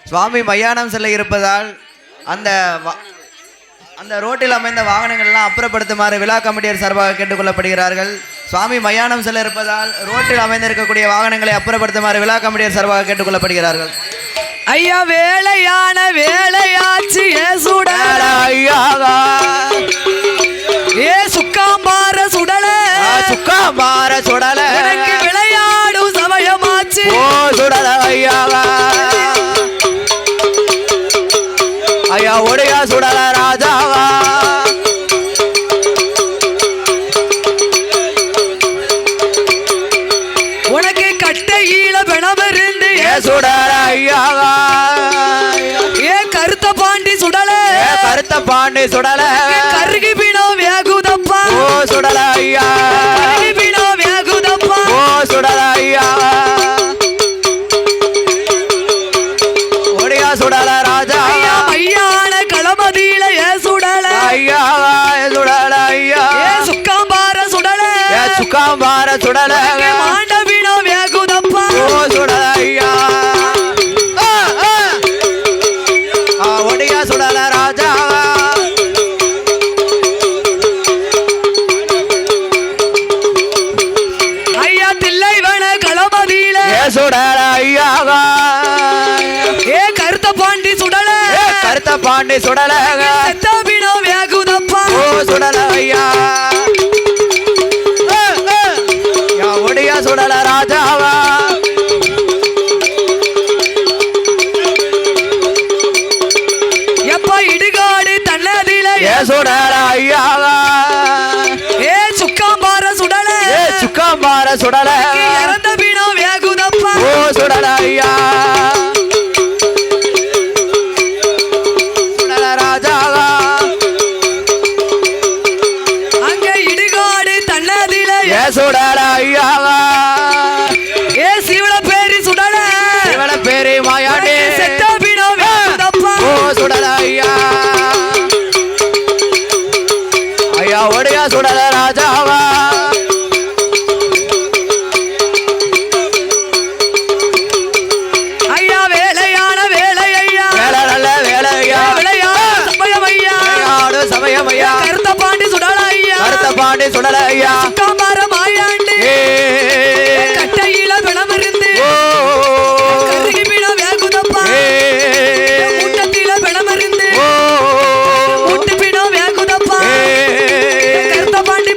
சுவாமி மயானம் செல்ல இருப்பதால் அந்த ரோட்டில் அமைந்த வாகனங்கள் எல்லாம் அப்புறப்படுத்துமாறு விழா கமிட்டியர் சார்பாக கேட்டுக்கொள்ளப்படுகிறார்கள். சுவாமி மயானம் செல்ல இருப்பதால் ரோட்டில் அமைந்திருக்கக்கூடிய வாகனங்களை அப்புறப்படுத்துமாறு விழா கமிட்டியர் சார்பாக கேட்டுக்கொள்ளப்படுகிறார்கள். ஐயா வேலையான வேலையாச்சு ஏ சுக்காம்பார சுடல சுக்காம்பார சுடல விளையாடும் சமயமாச்சு ஓ சுடல ஐயா ஒடையா சுடல ராஜாவா உனக்கு கட்டையில பிணமிருந்து சுடல ஐயாவா ஏ கருத்த பாண்டி சுடல கருத்த பாண்டி சுடல கருகி பிணம் வேகுதப்பா ஓ சுடல ஐயா கருகி பிணம் வேகுதப்பா ஓ சுடல ஐயா ஒடையா சுடல ராஜா ஐயான களமதியில ஏ சுடல ஐயா சுடல ஐயா ஏ சுக்காம்பார சுடல சுக்காம்பார சுடல மாண்ட பிணம் வேகுதப்பா ஓ சுடல ஐயா ஒடையா சுடல ராஜா ஐயா தில்லைவன களமதியில ஏ சுடல ஐயா ஏ கருத்த பாண்டி சுடல கருத்த பாண்டி சுடல செத்தபினோ வேகுதப்பா ஓ சுடல ஐயா ஒடையா சுடல ராஜாவா எப்ப இடுகாடு தன்னதில ஏ சுடல ஐயாவா ஏ சுக்காம்பார சுடல ஏ சுக்காம்பார சுடல இறந்த பினோ வேகுதப்பா ஓ சுடல ஐயா சுடல ராஜாவா அங்க இடுகாடு தன்னதில ஏ சுடல ஐயாவா ஏ சிவள பேரி சுடல இவள பேரு மாயாண்டி செத்த பினோ வேகுதப்பா ஓ சுடல ஐயா ஐயா ஒடையா சுடல ராஜாவா ஐயா வேலையான வேலை ஐயா வேலை நல்ல வேலை ஐயா விளையாடு சமயம் ஐயா விளையாடு சமயம் ஐயா கருத்த பாண்டி சுடல ஐயா கருத்த பாண்டி சுடல ஐயா சுக்காம்பார மாயாண்டி ஏ கட்டையில பிணமிருந்து ஓ கருகி பிணம் வேகுதப்பா ஏ மூட்டத்தில பிணமிருந்து ஓ மூட்டு பிணம் வேகுதப்பா ஏ கருத்த பாண்டி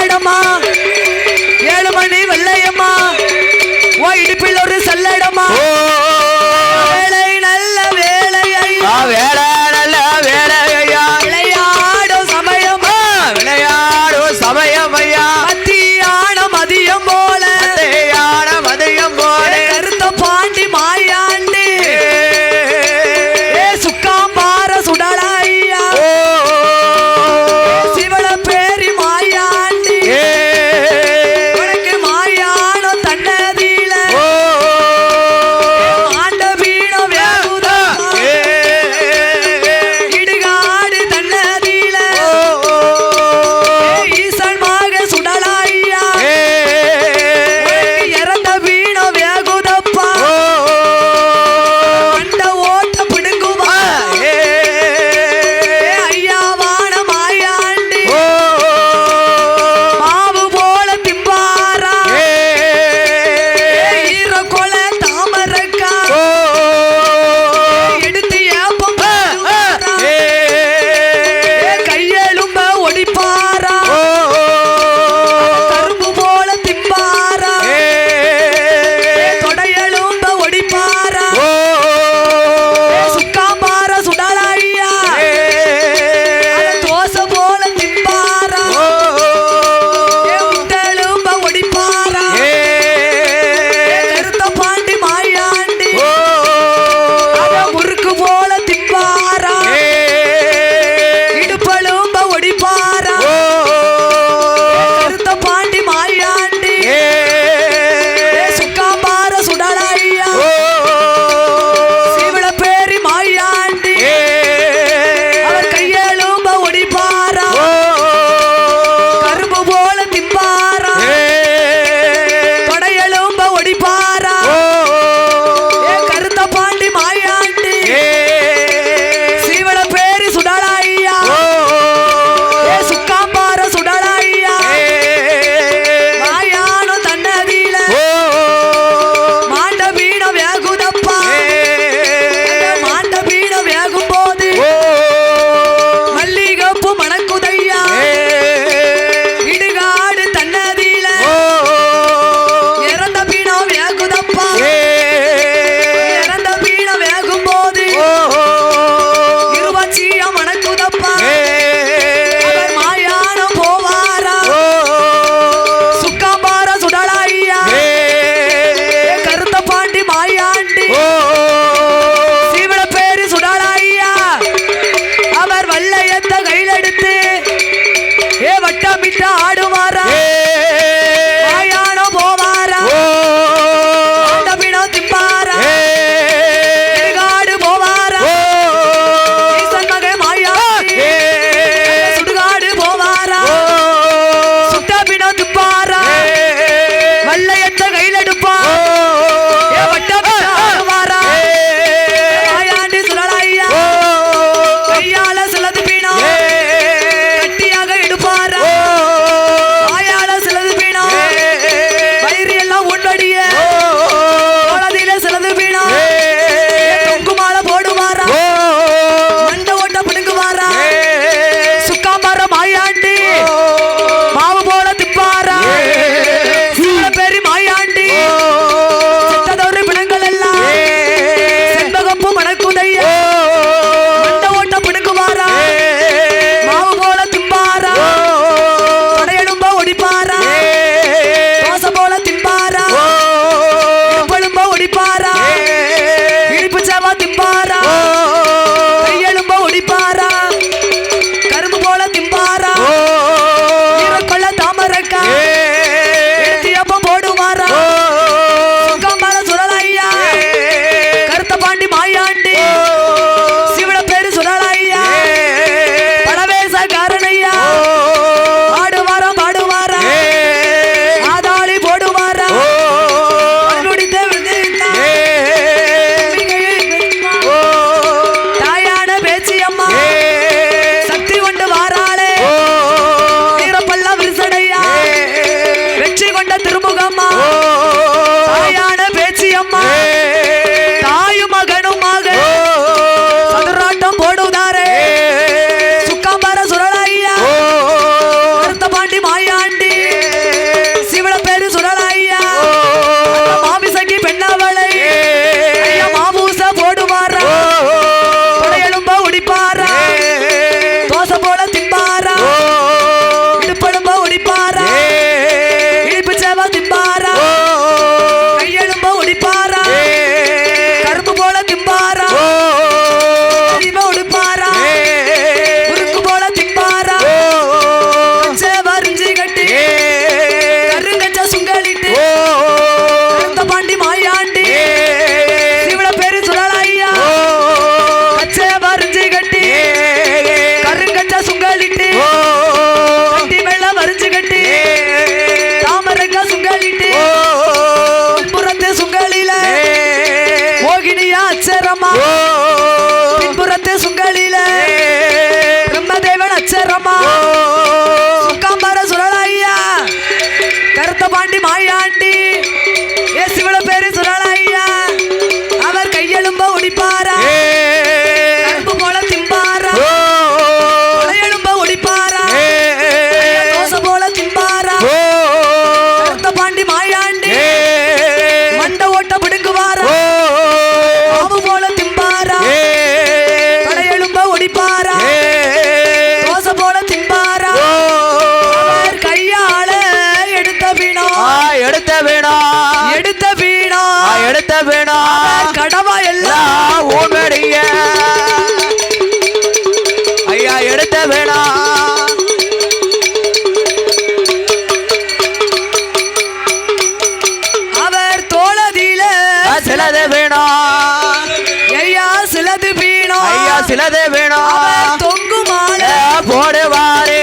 சல்லடமா 7 மணி வெள்ளையம்மா ஓ இடுப்பில் ஒரு சல்லடமா வேலை நல்ல வேலை ஐயா வேலை நல்ல வேலை ஐயா விளையாடும் சமயமா விளையாடும் சமயம் ஐயா மத்தியான மதியம் போல மதியம் போல கருத்த பாண்டி மாயாண்டி சுக்காம்பார சுடலா ஐயா சிவள பேரி மாயாண்டி பறிச்சு கட்டி தாமரக்கா சுங்கலிட்டு புறத்து சுங்கலில மோகினியா அச்சரமா பின்புறத்து சுங்கலில பிரம்மதேவன் அச்சரமா சுக்காம்பர சுரளையா கருத்த பாண்டி மாயாண்டி சிவள பேரு சுரளையா அவர் கையெழும்ப ஒடிப்பாரா கரும்பு போல திம்பாரா எலும்ப ஒடிப்பாரா தோசை போல திம்பாரா கருத்த பாண்டி மாயாண்டி மண்ட ஓட்ட பிடுங்குவாரா பாம்பு போல திம்பாரா எலும்ப ஒடிப்பாரா தோசை போல திம்பாரா அவர் கையால எடுத்த வீணா எடுத்த வீணா எடுத்த வீணா எடுத்த வீணா கடவா எல்லாம் ஓமடிய ஐயா எடுத்த வீணா அவர் தோளதில சிலது வீணா ஐயா சிலது வீணா ஐயா சிலது வீணா தொங்கு மாலை போடுவாரே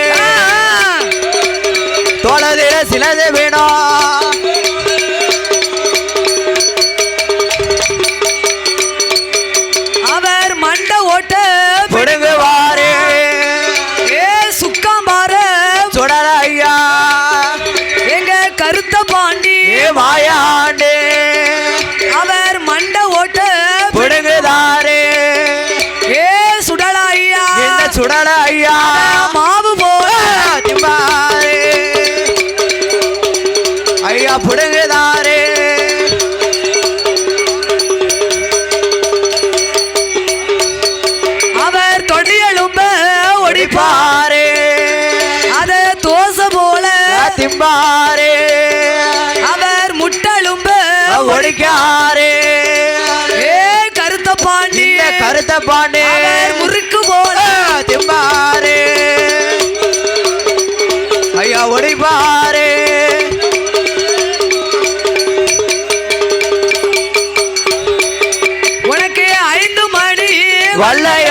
தோளதில சிலது வீணா அவர் மண்ட ஓட்ட பிடுங்குவாரே ஏ சுக்காம்பார சுடல ஐயா எங்க கருத்த பாண்டி மாயாண்டே அவர் மண்ட ஓட்ட பிடுங்குதாரே ஏ சுடல ஐயா இந்த சுடல ஐயா மாவு போல திம்பாரே ஐயா பிடுங்குதாரே அவர் தொடியெலும்ப ஒடிப்பாரே அத தோசை போல திம்பாரே அவர் முட்டெலும்ப ஒடிக்காரே ஏ கருத்த பாண்டி கருத்த பாண்டே முறுக்கு போல திம்பாரே ஐயா ஒடிப்பாரே உனக்கு 5 மணி வல்லை